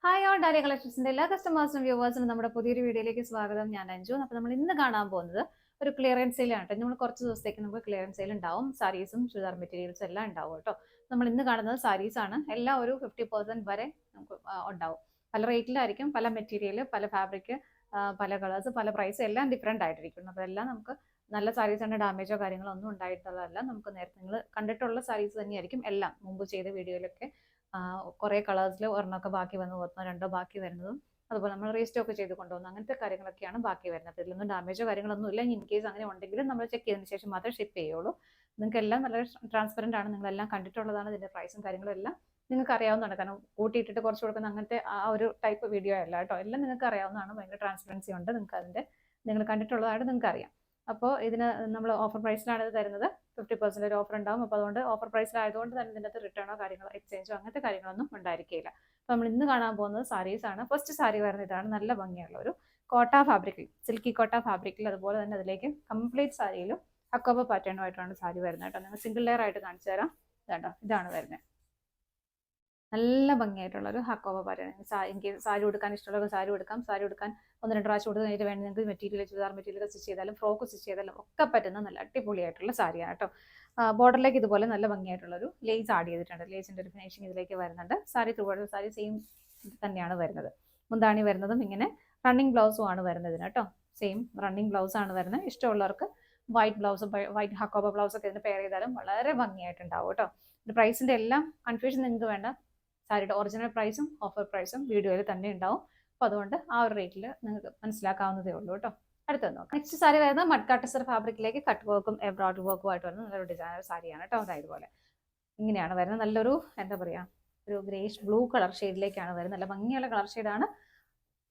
Hi all dahlia കളക്ഷൻസിന്റെ എല്ലാ കസ്റ്റമേഴ്സിനും വ്യൂവേഴ്സിനും നമ്മുടെ പുതിയൊരു വീഡിയോയിലേക്ക് സ്വാഗതം. ഞാൻ അഞ്ജു. അപ്പോൾ നമ്മൾ ഇന്ന് കാണാൻ പോകുന്നത് ഒരു ക്ലിയറൻസ് സെയിലാണ് കേട്ടോ. നമ്മൾ കുറച്ച് ദിവസത്തേക്ക് നമുക്ക് ക്ലിയറൻസ് സെയിൽ ഉണ്ടാവും. സാരീസും ചുരിദാർ മെറ്റീരിയൽസും എല്ലാം ഉണ്ടാവും കേട്ടോ. നമ്മൾ ഇന്ന് കാണുന്നത് സാരീസ് ആണ്. എല്ലാം ഒരു 50% വരെ നമുക്ക് ഉണ്ടാവും. പല റേറ്റിലായിരിക്കും, പല മെറ്റീരിയൽ, പല ഫാബ്രിക്, പല കളേഴ്സ്, പല പ്രൈസ് എല്ലാം ഡിഫറെൻ്റ് ആയിട്ടിരിക്കും. അപ്പോൾ എല്ലാം നമുക്ക് നല്ല സാരീസാണ്, ഡാമേജോ കാര്യങ്ങളോ ഒന്നും ഉണ്ടായിട്ടുള്ളതല്ല. നമുക്ക് നേരത്തെ നിങ്ങൾ കണ്ടിട്ടുള്ള സാരീസ് തന്നെയായിരിക്കും എല്ലാം മുമ്പ് ചെയ്ത വീഡിയോയിലൊക്കെ. കുറേ കളേഴ്സിൽ ഒരെണ്ണമൊക്കെ ബാക്കി വന്നു, ഒന്നോ രണ്ടോ ബാക്കി വരുന്നതും അതുപോലെ നമ്മൾ റീസ്റ്റോക്ക് ചെയ്ത് കൊണ്ടുപോകുന്നു, അങ്ങനത്തെ കാര്യങ്ങളൊക്കെയാണ് ബാക്കി വരുന്നത്. ഇതിലൊന്നും ഡാമേജോ കാര്യങ്ങളൊന്നും ഇല്ല. ഇൻ കേസ് അങ്ങനെ ഉണ്ടെങ്കിലും നമ്മൾ ചെക്ക് ചെയ്തതിന് ശേഷം മാത്രമേ ഷിപ്പ് ചെയ്യുള്ളൂ. നിങ്ങൾക്ക് എല്ലാം നല്ല ട്രാൻസ്പെറൻ്റ് ആണ്, നിങ്ങളെല്ലാം കണ്ടിട്ടുള്ളതാണ്. ഇതിൻ്റെ പ്രൈസും കാര്യങ്ങളും എല്ലാം നിങ്ങൾക്ക് അറിയാവുന്നതാണ്. കാരണം കൂട്ടിയിട്ടിട്ട് കുറച്ച് കൊടുക്കുന്ന അങ്ങനത്തെ ആ ഒരു ടൈപ്പ് വീഡിയോ അല്ല കേട്ടോ. എല്ലാം നിങ്ങൾക്ക് അറിയാവുന്നതാണ്. ഭയങ്കര ട്രാൻസ്പെറൻസി ഉണ്ട്. നിങ്ങൾ കണ്ടിട്ടുള്ളതായിട്ട് നിങ്ങൾക്ക് അറിയാം. അപ്പോൾ ഇതിന് നമ്മൾ ഓഫർ പ്രൈസിലാണ് ഇത് തരുന്നത്. 50% ഒരു ഓഫർ ഉണ്ടാവും. അപ്പോൾ അതുകൊണ്ട് ഓഫർ പ്രൈസിലായതുകൊണ്ട് തന്നെ ഇതിനകത്ത് റിട്ടേണോ കാര്യങ്ങളോ എക്സ്ചേഞ്ചോ അങ്ങനത്തെ കാര്യങ്ങളൊന്നും ഉണ്ടായിരിക്കില്ല. അപ്പോൾ നമ്മൾ ഇന്ന് കാണാൻ പോകുന്നത് സാരീസ് ആണ്. ഫസ്റ്റ് സാരി വരുന്നത് ഇതാണ്. നല്ല ഭംഗിയുള്ള ഒരു കോട്ട ഫാബ്രിക്കിൽ, സിൽക്കി കോട്ട ഫാബ്രിക്കിൽ, അതുപോലെ തന്നെ അതിലേക്ക് കംപ്ലീറ്റ് സാരിയിലും അക്കോബ പാറ്റേണുമായിട്ടാണ് സാരി വരുന്നത് കേട്ടോ. നിങ്ങൾ സിംഗിൾ ലെയർ ആയിട്ട് കാണിച്ചു തരാം. കേട്ടോ, ഇതാണ് വരുന്നത്. നല്ല ഭംഗിയായിട്ടുള്ള ഒരു ഹക്കോബ പാറ്റേൺ. എനിക്ക് സാരി ഉടുക്കാൻ ഇഷ്ടമുള്ള സാരി ഉടുക്കാം. സാരി ഉടുക്കാൻ ഒന്ന് രണ്ട് പ്രാവശ്യം കൊടുത്ത് കഴിഞ്ഞിട്ട് വേണ്ടി നിങ്ങൾക്ക് മെറ്റീരിയൽ, ചുരിദാർ മെറ്റീരിയൽ സ്റ്റിച്ച് ചെയ്താലും ഫ്രോക്ക് സ്റ്റിച്ച് ചെയ്താലും ഒക്കെ പറ്റുന്ന നല്ല അടിപൊളിയായിട്ടുള്ള സാരിയാണ് കേട്ടോ. ബോർഡറിലേക്ക് ഇതുപോലെ നല്ല ഭംഗിയായിട്ടുള്ള ഒരു ലേസ് ആഡ് ചെയ്തിട്ടുണ്ട്. ലേസിന്റെ ഒരു ഫിനിഷിങ് ഇതിലേക്ക് വരുന്നുണ്ട്. സാരി ത്രൂ സാരി സെയിം തന്നെയാണ് വരുന്നത്. മുന്താണി വരുന്നതും ഇങ്ങനെ റണ്ണിങ് ബ്ലൗസും ആണ് വരുന്നത് കേട്ടോ. സെയിം റണ്ണിങ് ബ്ലൗസ് ആണ് വരുന്നത്. ഇഷ്ടമുള്ളവർക്ക് white blouse, white hakoba blouse ഒക്കെ ഇതിന് പെയർ ചെയ്താലും വളരെ ഭംഗിയായിട്ടുണ്ടാവും കേട്ടോ. പ്രൈസിന്റെ എല്ലാം കൺഫ്യൂഷൻ നിങ്ങൾക്ക് വേണ്ട. സാരിയുടെ ഒറിജിനൽ പ്രൈസും ഓഫർ പ്രൈസും വീഡിയോയിൽ തന്നെ ഉണ്ടാവും. അപ്പോൾ അതുകൊണ്ട് ആ ഒരു റേറ്റിൽ നിങ്ങൾക്ക് മനസ്സിലാക്കാവുന്നതേ ഉള്ളൂ കേട്ടോ. അടുത്തത് നോക്കാം. നെക്സ്റ്റ് സാരി വരുന്നത് മഡ്കാട്ടസർ ഫാബ്രിക്കിലേക്ക് കട്ട് വർക്കും എംബ്രോയിഡറി വർക്കും ആയിട്ട് വരുന്ന നല്ലൊരു ഡിസൈനർ സാരിയാണ് കേട്ടോ. അതായത് പോലെ ഇങ്ങനെയാണ് വരുന്നത്. നല്ലൊരു എന്താ പറയുക, ഒരു ഗ്രേഷ് ബ്ലൂ കളർ ഷെയ്ഡിലേക്കാണ് വരുന്നത്. നല്ല ഭംഗിയുള്ള കളർ ഷെയ്ഡാണ്.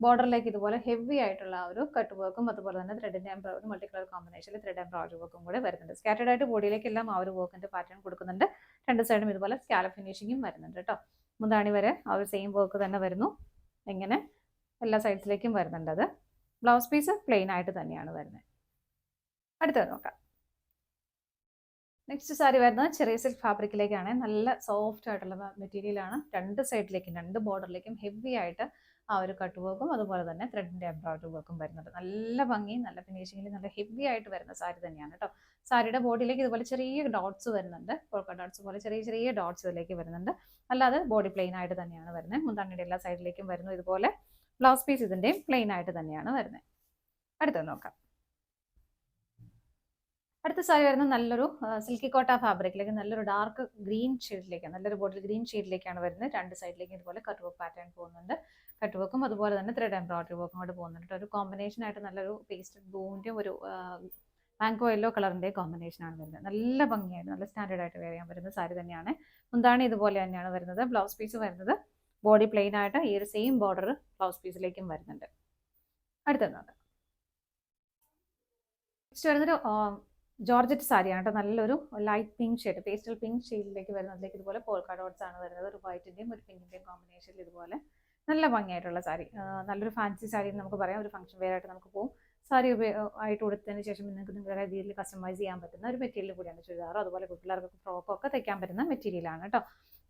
ബോർഡറിലേക്ക് ഇതുപോലെ ഹെവി ആയിട്ടുള്ള ഒരു കട്ട് വർക്കും അതുപോലെ തന്നെ ത്രെഡിന്റെ എംബ്രോയിഡറി മൾട്ടി കളർ കോമ്പിനേഷനിൽ ത്രെഡ് എംബ്രോയിഡറി വർക്കും കൂടെ വരുന്നുണ്ട്. സ്കാറ്റേഡ് ആയിട്ട് ബോഡിയിലേക്കെല്ലാം ആ ഒരു വർക്കിന്റെ പാറ്റേൺ കൊടുക്കുന്നുണ്ട്. രണ്ട് സൈഡും ഇതുപോലെ സ്കാലപ്പ് ഫിനിഷിങ്ങും വരുന്നുണ്ട് കേട്ടോ. മുന്താണി വരെ ആ ഒരു സെയിം വർക്ക് തന്നെ വരുന്നു. ഇങ്ങനെ എല്ലാ സൈഡ്സിലേക്കും വരുന്നുണ്ട്. അത് ബ്ലൗസ് പീസ് പ്ലെയിൻ ആയിട്ട് തന്നെയാണ് വരുന്നത്. അടുത്തത് നോക്കാം. നെക്സ്റ്റ് സാരി വരുന്നത് ചെറിയ സിൽക്ക് ഫാബ്രിക്കിലേക്കാണ്. നല്ല സോഫ്റ്റ് ആയിട്ടുള്ള മെറ്റീരിയലാണ്. രണ്ട് സൈഡിലേക്കും രണ്ട് ബോർഡറിലേക്കും ഹെവി ആയിട്ട് ആ ഒരു കട്ട് വർക്കും അതുപോലെ തന്നെ ത്രെഡിന്റെ എംബ്രോയിഡറി വർക്കും വരുന്നുണ്ട്. നല്ല ഭംഗി, നല്ല ഫിനിഷിങ്ങിൽ നല്ല ഹെവി ആയിട്ട് വരുന്ന സാരി തന്നെയാണ് കേട്ടോ. സാരിയുടെ ബോഡിയിലേക്ക് ഇതുപോലെ ചെറിയ ഡോട്ട്സ് വരുന്നുണ്ട്. പോൾക്ക ഡോട്ട്സ് പോലെ ചെറിയ ചെറിയ ഡോട്ട്സ് ഇതിലേക്ക് വരുന്നുണ്ട്. അല്ലാതെ ബോഡി പ്ലെയിൻ ആയിട്ട് തന്നെയാണ് വരുന്നത്. മുന്താണിയുടെ എല്ലാ സൈഡിലേക്കും വരുന്നു ഇതുപോലെ. ബ്ലൗസ് പീസ് ഇതിന്റെയും പ്ലെയിൻ ആയിട്ട് തന്നെയാണ് വരുന്നത്. അടുത്തത് നോക്കാം. അടുത്ത സാരി വരുന്നത് നല്ലൊരു സിൽക്കി കോട്ട ഫാബ്രിക്കിലേക്ക് നല്ലൊരു ഡാർക്ക് ഗ്രീൻ ഷെയ്ഡിലേക്ക്, നല്ലൊരു ബോട്ടിൽ ഗ്രീൻ ഷെയ്ഡിലേക്കാണ് വരുന്നത്. രണ്ട് സൈഡിലേക്കും ഇതുപോലെ കട്ട് വർക്ക് പാറ്റേൺ പോകുന്നുണ്ട്. കട്ട് വർക്കും അതുപോലെ തന്നെ ത്രെഡ് എംബ്രോയിഡറി വർക്കും കൂടെ പോകുന്നുണ്ട്. ഒരു കോമ്പിനേഷൻ ആയിട്ട് നല്ലൊരു പേസ്റ്റഡ് ബ്ലൂവിൻ്റെയും ഒരു മാംഗോ യെല്ലോ കളറിൻ്റെ കോമ്പിനേഷനാണ് വരുന്നത്. നല്ല ഭംഗിയായിട്ട് നല്ല സ്റ്റാൻഡേർഡ് ആയിട്ട് വെയർ ചെയ്യാൻ പറ്റുന്ന സാരി തന്നെയാണ്. മുന്താണി ഇതുപോലെ തന്നെയാണ് വരുന്നത്. ബ്ലൗസ് പീസ് വരുന്നത് ബോഡി പ്ലെയിൻ ആയിട്ട് ഈ ഒരു സെയിം ബോർഡർ ബ്ലൗസ് പീസിലേക്കും വരുന്നുണ്ട്. അടുത്തത് നോക്കാം. നെക്സ്റ്റ് വരുന്നൊരു ജോർജറ്റ് സാരിയാണ് കേട്ടോ. നല്ലൊരു light pink shade, pastel pink ഷെയ്ഡിലേക്ക് വരുന്നതിലേക്ക് ഇതുപോലെ പോൾക്ക ഡോട്ട്സ് ആണ് വരുന്നത്. ഒരു വൈറ്റിന്റെയും ഒരു പിങ്കിന്റെയും കോമ്പിനേഷനിൽ ഇതുപോലെ നല്ല ഭംഗിയായിട്ടുള്ള സാരി. നല്ലൊരു ഫാൻസി സാരി എന്ന് നമുക്ക് പറയാം. ഒരു ഫംഗ്ഷൻ വെയർ ആയിട്ട് നമുക്ക് പോകും. സാരി ആയിട്ട് കൊടുത്തതിന് ശേഷം നിങ്ങൾക്ക് നിങ്ങളുടെ രീതിയിൽ കസ്റ്റമൈസ് ചെയ്യാൻ പറ്റുന്ന ഒരു മെറ്റീരിയൽ കൂടിയാണ്. ചുരിദാറോ അതുപോലെ കുട്ടികൾക്കൊക്കെ ഫ്രോക്കോ ഒക്കെ തയ്ക്കാൻ പറ്റുന്ന മെറ്റീരിയലാണ് കേട്ടോ.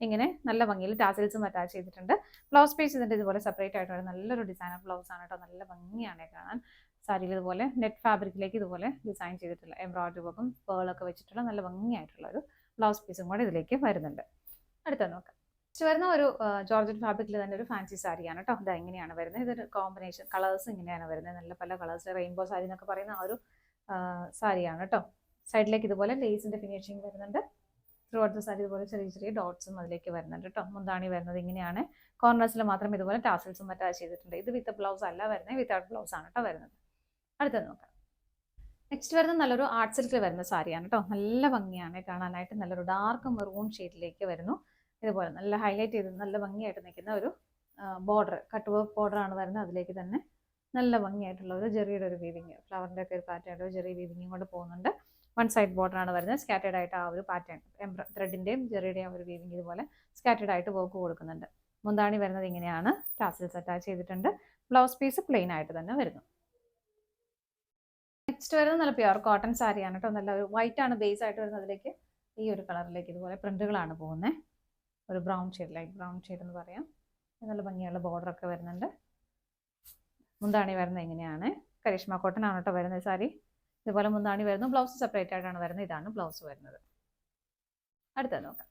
ഇങ്ങനെ നല്ല ഭംഗിയിൽ ടാസൽസും അറ്റാച്ച് ചെയ്തിട്ടുണ്ട്. ബ്ലൗസ് പീസ് ഇതിൻ്റെ ഇതുപോലെ സെപ്പറേറ്റ് ആയിട്ട് നല്ലൊരു ഡിസൈനർ ബ്ലൗസ് ആണ് കേട്ടോ. നല്ല ഭംഗിയാണ് കാണാൻ. സാരിയിൽ ഇതുപോലെ നെറ്റ് ഫാബ്രിക്കിലേക്ക് ഇതുപോലെ ഡിസൈൻ ചെയ്തിട്ടുള്ള എംബ്രോയിഡറി വർക്കും പേളൊക്കെ വെച്ചിട്ടുള്ള നല്ല ഭംഗിയായിട്ടുള്ള ഒരു ബ്ലൗസ് പീസും കൂടെ ഇതിലേക്ക് വരുന്നുണ്ട്. അടുത്ത നോക്കാം. വരുന്ന ഒരു ജോർജറ്റ് ഫാബ്രിക്കിൽ തന്നെ ഒരു ഫാൻസി സാരിയാണ് കേട്ടോ. ഇത് എങ്ങനെയാണ് വരുന്നത്, ഇതൊരു കോമ്പിനേഷൻ കളേഴ്സ് ഇങ്ങനെയാണ് വരുന്നത്. നല്ല പല കളേഴ്സ്, റെയിൻബോ സാരി എന്നൊക്കെ പറയുന്ന ആ ഒരു സാരിയാണ് കേട്ടോ. സൈഡിലേക്ക് ഇതുപോലെ ലേസിന്റെ ഫിനിഷിങ് വരുന്നുണ്ട്. ത്രൂ ഔട്ട് ദ സാരി ഇതുപോലെ ചെറിയ ചെറിയ ഡോട്ട്സും അതിലേക്ക് വരുന്നുണ്ട് കേട്ടോ. മുന്താണി വരുന്നത് ഇങ്ങനെയാണ്. കോർണേഴ്സിൽ മാത്രം ഇതുപോലെ ടാസൽസും അറ്റാച്ച് ചെയ്തിട്ടുണ്ട്. ഇത് വിത്ത് ബ്ലൗസ് അല്ല വരുന്നത്, വിത്തൗട്ട് ബ്ലൗസ് ആണ് കേട്ടോ വരുന്നത്. അടുത്തത് നോക്കാം. നെക്സ്റ്റ് വരുന്നത് നല്ലൊരു ആർട്ട് സിൽക്കിൽ വരുന്ന സാരിയാണ് കേട്ടോ. നല്ല ഭംഗിയാണ് കാണാനായിട്ട്. നല്ലൊരു ഡാർക്ക് മെറൂൺ ഷെയ്ഡിലേക്ക് വരുന്നു. ഇതുപോലെ നല്ല ഹൈലൈറ്റ് ചെയ്ത് നല്ല ഭംഗിയായിട്ട് നിൽക്കുന്ന ഒരു ബോർഡർ, കട്ട് വർക്ക് ബോർഡർ ആണ് വരുന്നത്. അതിലേക്ക് തന്നെ നല്ല ഭംഗിയായിട്ടുള്ള ഒരു ജെറിയുടെ ഒരു വീവിങ്, ഫ്ലവറിൻ്റെ ഒക്കെ ഒരു പാറ്റേൺ, ഒരു ജെറി വീവിങ്ങും കൊണ്ട് പോകുന്നുണ്ട്. വൺ സൈഡ് ബോർഡർ ആണ് വരുന്നത്. സ്കാറ്റേഡ് ആയിട്ട് ആ ഒരു പാറ്റേൺ ത്രെഡിൻ്റെയും ജെറിയുടെയും ഒരു വീവിങ് ഇതുപോലെ സ്കാറ്റേഡ് ആയിട്ട് വർക്ക് കൊടുക്കുന്നുണ്ട്. മുന്താണി വരുന്നത് ഇങ്ങനെയാണ്. ടാസൽസ് അറ്റാച്ച് ചെയ്തിട്ടുണ്ട്. ബ്ലൗസ് പീസ് പ്ലെയിൻ ആയിട്ട് തന്നെ വരുന്നു. നെക്സ്റ്റ് വരുന്നത് നല്ല പ്യുവർ കോട്ടൺ സാരിയാണ് കേട്ടോ. നല്ല ഒരു വൈറ്റ് ആണ് ബേസ് ആയിട്ട് വരുന്നത്. അതിലേക്ക് ഈ ഒരു കളറിലേക്ക് ഇതുപോലെ പ്രിന്റുകളാണ് പോകുന്നത്. ഒരു brown shade, light brown shade എന്ന് പറയാം. നല്ല ഭംഗിയുള്ള ബോർഡറൊക്കെ വരുന്നുണ്ട്. മുന്താണി വരുന്നത് എങ്ങനെയാണ്, കരിഷ്മ കോട്ടൺ ആണ് കേട്ടോ വരുന്നത് സാരി. ഇതുപോലെ മുന്താണി വരുന്നു. ബ്ലൗസ് സെപ്പറേറ്റ് ആയിട്ടാണ് വരുന്നത്. ഇതാണ് ബ്ലൗസ് വരുന്നത്. അടുത്തത് നോക്കാം.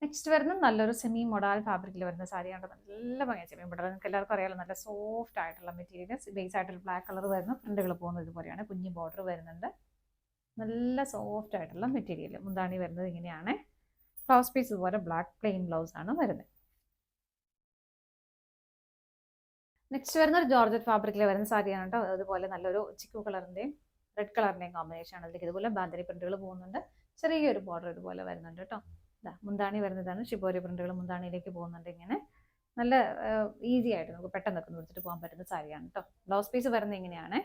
നെക്സ്റ്റ് വരുന്നത് നല്ലൊരു സെമി മൊഡാൽ ഫാബ്രിക്കിൽ വരുന്ന സാരിയാണ്. നല്ല ഭംഗിയാണ്. സെമി മൊഡാൽ നിങ്ങൾക്ക് എല്ലാവർക്കും അറിയാലോ, നല്ല സോഫ്റ്റ് ആയിട്ടുള്ള മെറ്റീരിയൽ. ബേസ് ആയിട്ടുള്ള ബ്ലാക്ക് കളർ വരുന്നു. പ്രിന്റുകൾ പോകുന്നത് ഇതുപോലെയാണ്. കുഞ്ഞി ബോർഡർ വരുന്നുണ്ട്. നല്ല സോഫ്റ്റ് ആയിട്ടുള്ള മെറ്റീരിയൽ. മുന്താണി വരുന്നത് ഇങ്ങനെയാണ്. ബ്ലൗസ് പീസ് ഇതുപോലെ ബ്ലാക്ക് പ്ലെയിൻ ബ്ലൗസ് ആണ് വരുന്നത്. നെക്സ്റ്റ് വരുന്ന ഒരു ജോർജറ്റ് ഫാബ്രിക്കിൽ വരുന്ന സാരിയാണ് കേട്ടോ. അതുപോലെ നല്ലൊരു ചിക്കു കളറിന്റെയും റെഡ് കളറിന്റെയും കോമ്പിനേഷൻ ആണ്. അതിലേക്ക് ഇതുപോലെ ബാന്തിനി പ്രിന്റുകൾ പോകുന്നുണ്ട്. ചെറിയൊരു ബോർഡർ ഇതുപോലെ വരുന്നുണ്ട് കേട്ടോ. മുന്താണി വരുന്നതാണ്. ഷിബോരി പ്രിന്റുകൾ മുന്താണിയിലേക്ക് പോകുന്നുണ്ട്. ഇങ്ങനെ നല്ല ഈസി ആയിട്ട് നമുക്ക് പെട്ടെന്നൊക്കെ കൊടുത്തിട്ട് പോകാൻ പറ്റുന്ന സാരിയാണ് കേട്ടോ. ബ്ലൗസ് പീസ് വരുന്നത് ഇങ്ങനെയാണ്.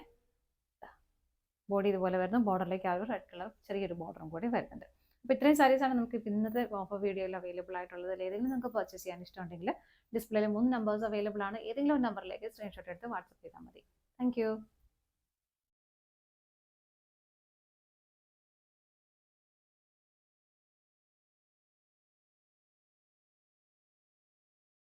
ബോഡി ഇതുപോലെ വരുന്നു. ബോർഡറിലേക്ക് ആ ഒരു റെഡ് കളർ ചെറിയൊരു ബോർഡറും കൂടി വരുന്നുണ്ട്. അപ്പോൾ ഇത്രയും സാരീസാണ് നമുക്ക് ഇന്നത്തെ ഓഫർ വീഡിയോയിൽ അവൈലബിൾ ആയിട്ടുള്ളത്. ഏതെങ്കിലും നിങ്ങൾക്ക് പർച്ചേസ് ചെയ്യാൻ ഇഷ്ടമുണ്ടെങ്കിൽ ഡിസ്പ്ലേയിൽ 3 നമ്പേഴ്സ് അവൈലബിൾ ആണ്. ഏതെങ്കിലും ഒരു നമ്പറിലേക്ക് സ്ക്രീൻഷോട്ട് എടുത്ത് വാട്സപ്പ് ചെയ്താൽ മതി. താങ്ക്